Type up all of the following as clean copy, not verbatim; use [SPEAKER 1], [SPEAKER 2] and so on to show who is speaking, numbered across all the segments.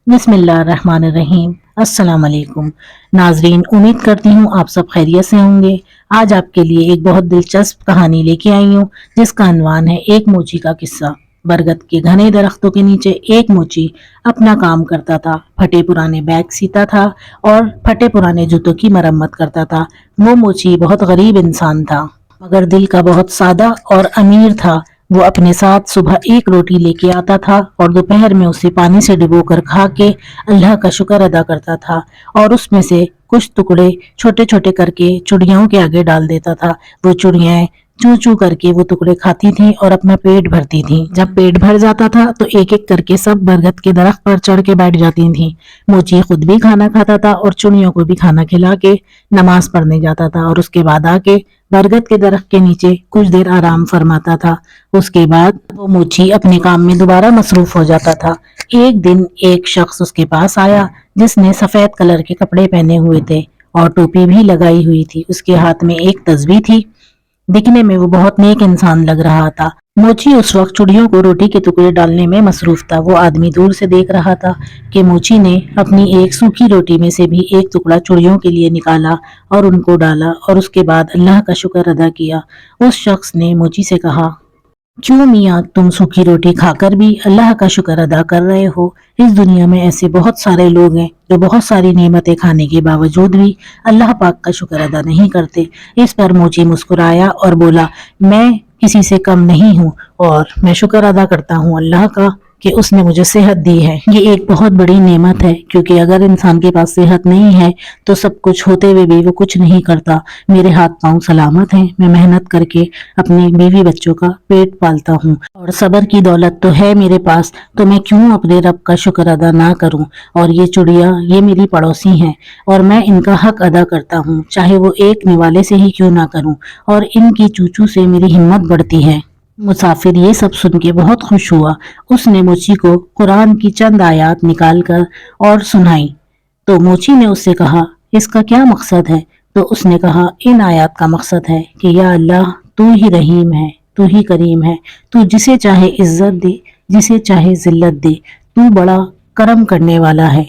[SPEAKER 1] बिस्मिल्लाहिर्रहमानिर्रहीम। अस्सलाम वालेकुम नाजरीन, उम्मीद करती हूँ आप सब खैरियत से होंगे। आज आपके लिए एक बहुत दिलचस्प कहानी लेके आई हूँ जिसका अनवान है एक मोची का किस्सा। बरगद के घने दरख्तों के नीचे एक मोची अपना काम करता था। फटे पुराने बैग सीता था और फटे पुराने जूतों की मरम्मत करता था। वो मोची बहुत गरीब इंसान था मगर दिल का बहुत सादा और अमीर था। वो अपने साथ सुबह एक रोटी लेके आता था और दोपहर में उसे पानी से डुबोकर खा के अल्लाह का शुक्र अदा करता था और उसमें से कुछ टुकड़े छोटे छोटे करके चिड़ियाओं के आगे डाल देता था। वो चिड़ियाएं चू चू करके वो टुकड़े खाती थीं और अपना पेट भरती थीं। जब पेट भर जाता था तो एक एक करके सब बरगद के दरख्त पर चढ़ के बैठ जाती थीं। मोची खुद भी खाना खाता था और चिड़ियों को भी खाना खिला के नमाज पढ़ने जाता था और उसके बाद आके बरगद के दरख्त के नीचे कुछ देर आराम फरमाता था। उसके बाद वो मोची अपने काम में दोबारा मसरूफ हो जाता था। एक दिन एक शख्स उसके पास आया जिसने सफेद कलर के कपड़े पहने हुए थे और टोपी भी लगाई हुई थी। उसके हाथ में एक तस्बीह थी। दिखने में वो बहुत नेक इंसान लग रहा था। मोची उस वक्त चिड़ियों को रोटी के टुकड़े डालने में मसरूफ था। वो आदमी दूर से देख रहा था कि मोची ने अपनी एक सूखी रोटी में से भी एक टुकड़ा चिड़ियों के लिए निकाला और उनको डाला और उसके बाद अल्लाह का शुक्र अदा किया। उस शख्स ने मोची से कहा, क्यों मियाँ, तुम सूखी रोटी खाकर भी अल्लाह का शुक्र अदा कर रहे हो? इस दुनिया में ऐसे बहुत सारे लोग हैं जो बहुत सारी नेमतें खाने के बावजूद भी अल्लाह पाक का शुक्र अदा नहीं करते। इस पर मोची मुस्कुराया और बोला, मैं किसी से कम नहीं हूँ और मैं शुक्र अदा करता हूँ अल्लाह का कि उसने मुझे सेहत दी है। ये एक बहुत बड़ी नेमत है क्योंकि अगर इंसान के पास सेहत नहीं है तो सब कुछ होते हुए भी वो कुछ नहीं करता। मेरे हाथ पांव सलामत हैं, मैं मेहनत करके अपनी बीवी बच्चों का पेट पालता हूँ और सब्र की दौलत तो है मेरे पास, तो मैं क्यों अपने रब का शुक्र अदा ना करूँ। और ये चिड़िया ये मेरी पड़ोसी हैं और मैं इनका हक अदा करता हूँ, चाहे वो एक निवाले से ही क्यों ना करूँ। और इनकी चूचू से मेरी हिम्मत बढ़ती है। मुसाफिर ये सब सुन के बहुत खुश हुआ। उसने मोची को कुरान की चंद आयत निकाल कर और सुनाई। तो मोची ने उससे कहा, इसका क्या मकसद है? तो उसने कहा, इन आयत का मकसद है कि या अल्लाह, तू ही रहीम है, तू ही करीम है, तू जिसे चाहे इज्जत दे, जिसे चाहे जिल्लत दे, तू बड़ा करम करने वाला है।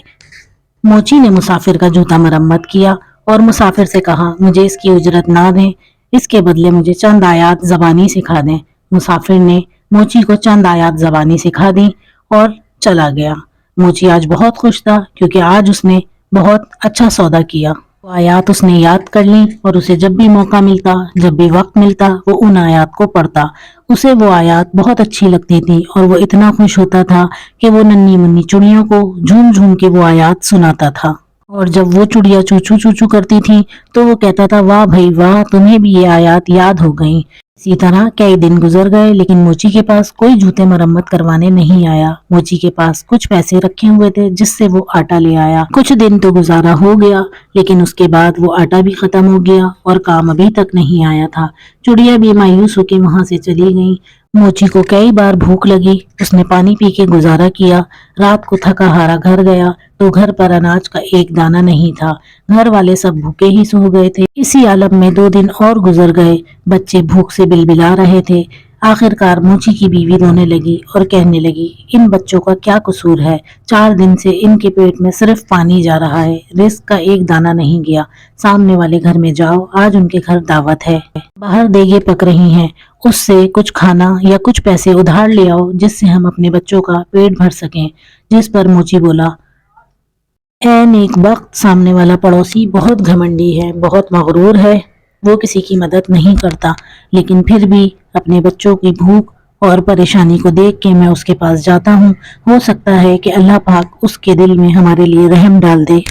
[SPEAKER 1] मोची ने मुसाफिर का जूता मरम्मत किया और मुसाफिर से कहा, मुझे इसकी उजरत ना दें, इसके बदले मुझे चंद आयत जबानी सिखा दें। मुसाफिर ने मोची को चंद आयत जबानी सिखा दी और चला गया। मोची आज बहुत खुश था क्योंकि आज उसने बहुत अच्छा सौदा किया। वो आयत उसने याद कर ली और उसे जब भी मौका मिलता, जब भी वक्त मिलता, वो उन आयत को पढ़ता। उसे वो आयत बहुत अच्छी लगती थी और वो इतना खुश होता था कि वो नन्ही मुन्नी चिड़ियों को झूम झूम के वो आयत सुनाता था। और जब वो चिड़िया चूचू चूचू करती थी तो वो कहता था, वाह भाई वाह, तुम्हें भी ये आयत याद हो गई। इसी तरह कई दिन गुजर गए लेकिन मोची के पास कोई जूते मरम्मत करवाने नहीं आया। मोची के पास कुछ पैसे रखे हुए थे जिससे वो आटा ले आया। कुछ दिन तो गुजारा हो गया लेकिन उसके बाद वो आटा भी खत्म हो गया और काम अभी तक नहीं आया था। चिड़िया भी मायूस होकर वहां से चली गई। मोची को कई बार भूख लगी, उसने पानी पी के गुजारा किया। रात को थका हारा घर गया तो घर पर अनाज का एक दाना नहीं था। घर वाले सब भूखे ही सो गए थे। इसी आलम में 2 दिन और गुजर गए। बच्चे भूख से बिलबिला रहे थे। आखिरकार मोची की बीवी रोने लगी और कहने लगी, इन बच्चों का क्या कसूर है? 4 दिन से इनके पेट में सिर्फ पानी जा रहा है, रिस्क का एक दाना नहीं गया। सामने वाले घर में जाओ, आज उनके घर दावत है। बाहर देगे पक रही हैं, उससे कुछ खाना या कुछ पैसे उधार ले आओ जिससे हम अपने बच्चों का पेट भर सकें। जिस पर मोची बोला, ए नेक वक्त, सामने वाला पड़ोसी बहुत घमंडी है, बहुत मगरूर है, वो किसी की मदद नहीं करता, लेकिन फिर भी अपने बच्चों की भूख और परेशानी को देख के मैं उसके पास जाता हूँ। हो सकता है कि अल्लाह पाक उसके दिल में हमारे लिए रहम डाल दे।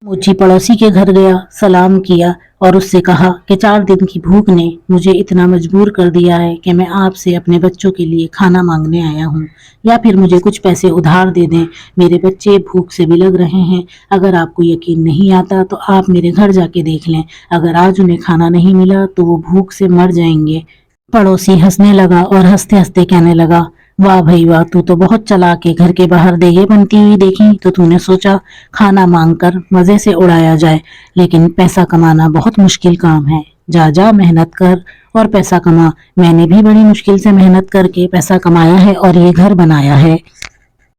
[SPEAKER 1] मोची पड़ोसी के घर गया, सलाम किया और उससे कहा कि 4 दिन की भूख ने मुझे इतना मजबूर कर दिया है कि मैं आपसे अपने बच्चों के लिए खाना मांगने आया हूँ, या फिर मुझे कुछ पैसे उधार दे दें। मेरे बच्चे भूख से बिलग रहे हैं। अगर आपको यकीन नहीं आता तो आप मेरे घर जाके देख लें। अगर आज उन्हें खाना नहीं मिला तो वो भूख से मर जाएंगे। पड़ोसी हंसने लगा और हंसते हंसते कहने लगा, वाह भाई वाह, तू तो बहुत चालाक है। घर के बाहर देगे बनती हुई देखी तो तूने सोचा खाना मांगकर मजे से उड़ाया जाए, लेकिन पैसा कमाना बहुत मुश्किल काम है। जा जा मेहनत कर और पैसा कमा। मैंने भी बड़ी मुश्किल से मेहनत करके पैसा कमाया है और ये घर बनाया है।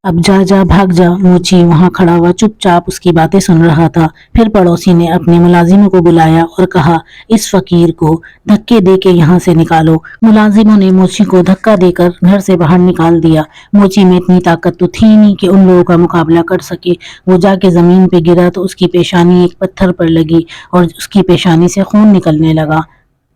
[SPEAKER 1] अब जा जा भाग जा। मोची वहां खड़ा हुआ चुपचाप उसकी बातें सुन रहा था। फिर पड़ोसी ने अपने मुलाजिमों को बुलाया और कहा, इस फकीर को धक्के दे के यहाँ से निकालो। मुलाजिमों ने मोची को धक्का देकर घर से बाहर निकाल दिया। मोची में इतनी ताकत तो थी नहीं कि उन लोगों का मुकाबला कर सके। वो जाके जमीन पे गिरा तो उसकी पेशानी एक पत्थर पर लगी और उसकी पेशानी से खून निकलने लगा।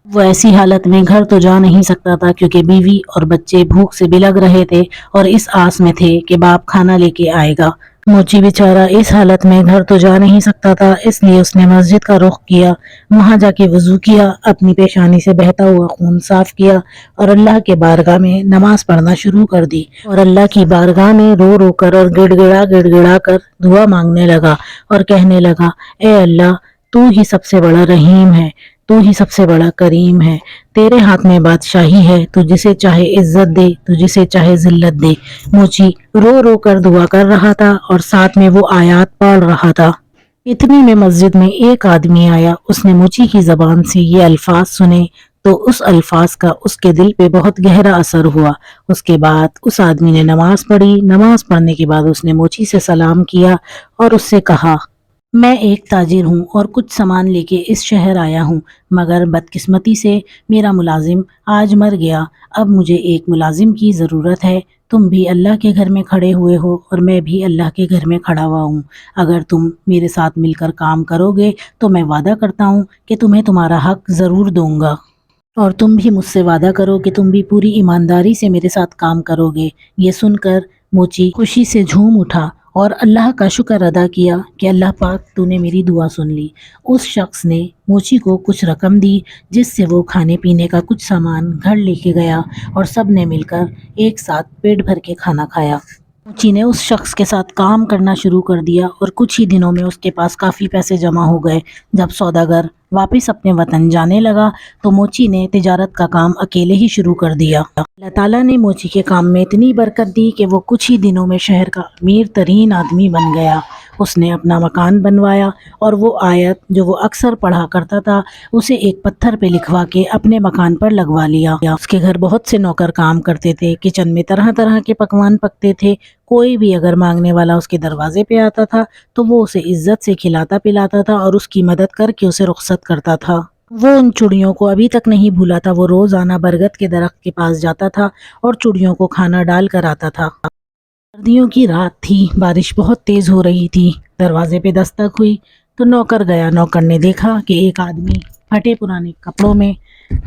[SPEAKER 1] वो ऐसी हालत में घर तो जा नहीं सकता था क्योंकि बीवी और बच्चे भूख से बिलग रहे थे और इस आस में थे कि बाप खाना लेके आएगा। मोची बेचारा इस हालत में घर तो जा नहीं सकता था, इसलिए उसने मस्जिद का रुख किया। वहां जाके वजू किया, अपनी पेशानी से बहता हुआ खून साफ किया और अल्लाह के बारगाह में नमाज पढ़ना शुरू कर दी और अल्लाह की बारगाह में रो रो कर और गिड़गिड़ा कर दुआ मांगने लगा और कहने लगा, ए अल्लाह, तू ही सबसे बड़ा रहीम है, तू ही सबसे बड़ा करीम है। तेरे हाथ में बादशाही है, तू जिसे चाहे इज्जत दे, तू जिसे चाहे जिल्लत दे। मोची रो रो कर दुआ कर रहा था और साथ में वो आयत पढ़ रहा था। इतनी में मस्जिद में एक आदमी आया। उसने मोची की जबान से ये अल्फाज सुने तो उस अल्फाज का उसके दिल पे बहुत गहरा असर हुआ। उसके बाद उस आदमी ने नमाज पढ़ी। नमाज पढ़ने के बाद उसने मोची से सलाम किया और उससे कहा, मैं एक ताजिर हूँ और कुछ सामान लेके इस शहर आया हूँ, मगर बदकिस्मती से मेरा मुलाजिम आज मर गया। अब मुझे एक मुलाजिम की ज़रूरत है। तुम भी अल्लाह के घर में खड़े हुए हो और मैं भी अल्लाह के घर में खड़ा हुआ हूँ। अगर तुम मेरे साथ मिलकर काम करोगे तो मैं वादा करता हूँ कि तुम्हें तुम्हारा हक ज़रूर दूंगा, और तुम भी मुझसे वादा करो कि तुम भी पूरी ईमानदारी से मेरे साथ काम करोगे। ये सुनकर मोची खुशी से झूम उठा और अल्लाह का शुक्र अदा किया कि अल्लाह पाक, तूने मेरी दुआ सुन ली। उस शख्स ने मोची को कुछ रकम दी जिससे वो खाने पीने का कुछ सामान घर लेके गया और सब ने मिलकर एक साथ पेट भर के खाना खाया। मोची ने उस शख्स के साथ काम करना शुरू कर दिया और कुछ ही दिनों में उसके पास काफ़ी पैसे जमा हो गए। जब सौदागर वापस अपने वतन जाने लगा तो मोची ने तिजारत का काम अकेले ही शुरू कर दिया। अल्लाह ताला ने मोची के काम में इतनी बरकत दी कि वो कुछ ही दिनों में शहर का अमीर तरीन आदमी बन गया। उसने अपना मकान बनवाया और वो आयत जो वो अक्सर पढ़ा करता था उसे एक पत्थर पे लिखवा के अपने मकान पर लगवा लिया। उसके घर बहुत से नौकर काम करते थे। किचन में तरह तरह के पकवान पकते थे। कोई भी अगर मांगने वाला उसके दरवाजे पे आता था तो वो उसे इज्जत से खिलाता पिलाता था और उसकी मदद करके उसे रुखसत करता था। वो उन चुड़ियों को अभी तक नहीं भूला था। वो रोजाना बरगद के दरख्त के पास जाता था और चुड़ियों को खाना डाल कर आता था। सर्दियों की रात थी, बारिश बहुत तेज हो रही थी। दरवाजे पे दस्तक हुई तो नौकर गया। नौकर ने देखा कि एक आदमी फटे पुराने कपड़ों में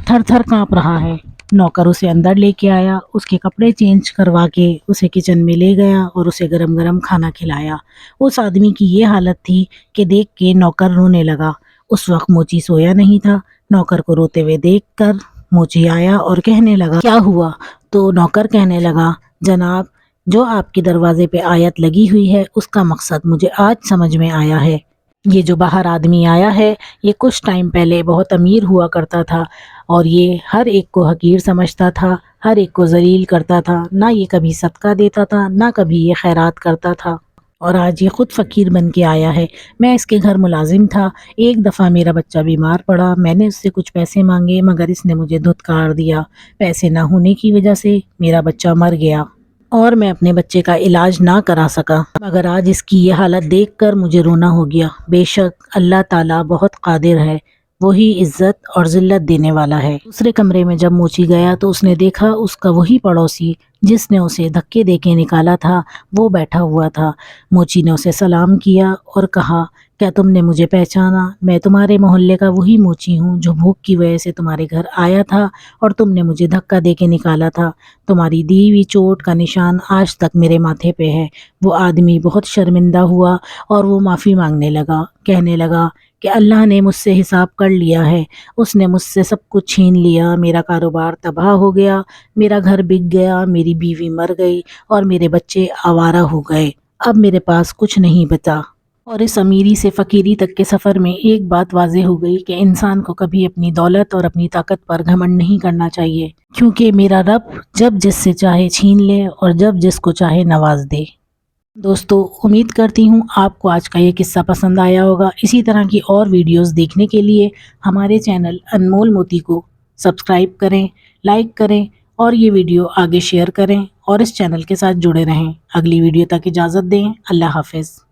[SPEAKER 1] थर थर कांप रहा है। नौकर उसे अंदर लेके आया, उसके कपड़े चेंज करवा के उसे किचन में ले गया और उसे गरम गरम खाना खिलाया। उस आदमी की ये हालत थी कि देख के नौकर रोने लगा। उस वक्त मोची सोया नहीं था। नौकर को रोते हुए देखकर मोची आया और कहने लगा, क्या हुआ? तो नौकर कहने लगा, जनाब, जो आपके दरवाजे पे आयत लगी हुई है उसका मकसद मुझे आज समझ में आया है। ये जो बाहर आदमी आया है ये कुछ टाइम पहले बहुत अमीर हुआ करता था और ये हर एक को हकीर समझता था, हर एक को जलील करता था। ना ये कभी सदका देता था, ना कभी ये खैरात करता था, और आज ये खुद फ़कीर बन के आया है। मैं इसके घर मुलाजिम था। एक दफ़ा मेरा बच्चा बीमार पड़ा, मैंने उससे कुछ पैसे मांगे मगर इसने मुझे धुतकार दिया। पैसे ना होने की वजह से मेरा बच्चा मर गया और मैं अपने बच्चे का इलाज ना करा सका, मगर आज इसकी ये हालत देखकर मुझे रोना हो गया। बेशक अल्लाह ताला बहुत कादिर है, वही इज्जत और जिल्लत देने वाला है। दूसरे कमरे में जब मोची गया तो उसने देखा उसका वही पड़ोसी जिसने उसे धक्के देके निकाला था वो बैठा हुआ था। मोची ने उसे सलाम किया और कहा, क्या तुमने मुझे पहचाना? मैं तुम्हारे मोहल्ले का वही मोची हूँ जो भूख की वजह से तुम्हारे घर आया था और तुमने मुझे धक्का देके निकाला था। तुम्हारी दी हुई चोट का निशान आज तक मेरे माथे पे है। वो आदमी बहुत शर्मिंदा हुआ और वो माफ़ी मांगने लगा, कहने लगा कि अल्लाह ने मुझसे हिसाब कर लिया है, उसने मुझसे सब कुछ छीन लिया। मेरा कारोबार तबाह हो गया, मेरा घर बिक गया, मेरी बीवी मर गई और मेरे बच्चे आवारा हो गए। अब मेरे पास कुछ नहीं बचा। और इस अमीरी से फ़कीरी तक के सफ़र में एक बात वाज़ेह हो गई कि इंसान को कभी अपनी दौलत और अपनी ताकत पर घमंड नहीं करना चाहिए, क्योंकि मेरा रब जब जिससे चाहे छीन ले और जब जिसको चाहे नवाज दे। दोस्तों, उम्मीद करती हूँ आपको आज का ये किस्सा पसंद आया होगा। इसी तरह की और वीडियोस देखने के लिए हमारे चैनल अनमोल मोती को सब्सक्राइब करें, लाइक करें اور یہ ویڈیو آگے شیئر کریں اور اس چینل کے ساتھ جڑے رہیں۔ اگلی ویڈیو تک اجازت دیں۔ اللہ حافظ۔